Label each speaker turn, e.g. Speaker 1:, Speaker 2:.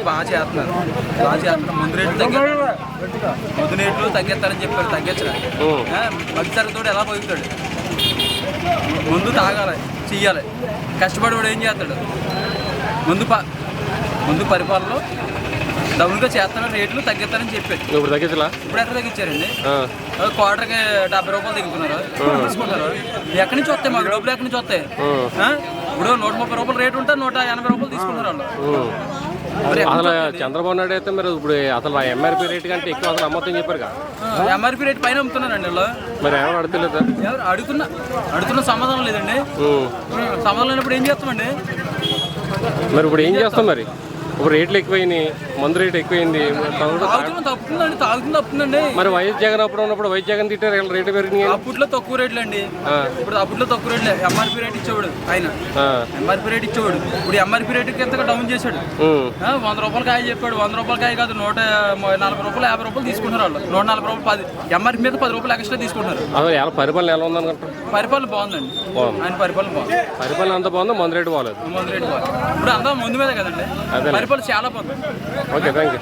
Speaker 1: బాగా చేస్తున్నారు. ముందు రేట్లు తగ్గిస్తారని చెప్పారు, తగ్గించరా మధ్య తరగతి ఎలా బతుకుతాడు? ముందు తాగాలి, చెయ్యాలి, కష్టపడి వాడు ఏం చేస్తాడు? ముందు పరిపాలనలో డౌన్గా చేస్తాను, రేట్లు తగ్గిస్తారని చెప్పారు.
Speaker 2: ఇప్పుడు తగ్గించలా?
Speaker 1: ఇప్పుడు ఎక్కడ తగ్గించారండి? క్వార్టర్కి 70 రూపాయలు తగ్గుతున్నారు, తీసుకుంటారు. ఎక్కడి నుంచి వస్తాయి మాకు డబ్బులు? ఎక్కడి నుంచి వస్తాయి? ఇప్పుడు 130 రూపాయలు రేటు ఉంటే 180 రూపాయలు తీసుకుంటారు వాళ్ళు.
Speaker 2: అసలు చంద్రబాబు నాయుడు అయితే మీరు ఇప్పుడు అసలు ఎంఆర్పీ రేట్ కంటే ఎక్కువ అసలు అమ్మొద్దని చెప్పారు కదా.
Speaker 1: ఎంఆర్పీ రేట్ పైన అమ్ముతున్నారండి వాళ్ళు.
Speaker 2: మరి ఎవరు అడుగుతలేదా?
Speaker 1: ఎవరు అడుగుతున్న సమాధానం లేదండి. సమాధానం లేనప్పుడు ఏం చేస్తామండి?
Speaker 2: మరి ఇప్పుడు ఏం చేస్తాం? మరి ఇప్పుడు రేట్లు ఎక్కువైనాయి, మందు రేటు ఎక్కువైంది,
Speaker 1: తప్పుతుందండి.
Speaker 2: మరి వైఎస్ జగన్ అప్పుడు ఉన్నప్పుడు వైఎస్ జగన్ తిట్టారు, రేటు పెరిగినాయి.
Speaker 1: అప్పట్లో తక్కువ రేట్లు అండి, ఇప్పుడు అప్పట్లో తక్కువ రేట్లే. ఎంఆర్పీ రేట్ ఇచ్చేవాడు ఆయన, ఎంఆర్పీ రేట్ ఇచ్చేవాడు. ఇప్పుడు ఎంఆర్పీ రేట్ ఎంతగా డౌన్ చేశాడు. 100 రూపాయల కాయ చెప్పాడు, 100 రూపాయల కాయ కాదు 140 రూపాయలు, 50 రూపాయలు తీసుకుంటున్నారు వాళ్ళు. 140 రూపాయలు ఎంఆర్పీ మీద 10 రూపాయలు ఎక్స్ట్రా తీసుకుంటున్నారు.
Speaker 2: పరిపాలన ఎలా ఉందనుకుంటారు?
Speaker 1: పరిపాలన బాగుందండి, ఆయన పరిపాలన బాగుంది.
Speaker 2: పరిపాలన అంత బాగుంది, మందు రేటు బాగాలేదు.
Speaker 1: మందు రేటు బాగుంది. ఇప్పుడు అంతా ముందు మీద కదండి, పరిపాలన చాలా బాగుంది.
Speaker 2: Okay, thank you.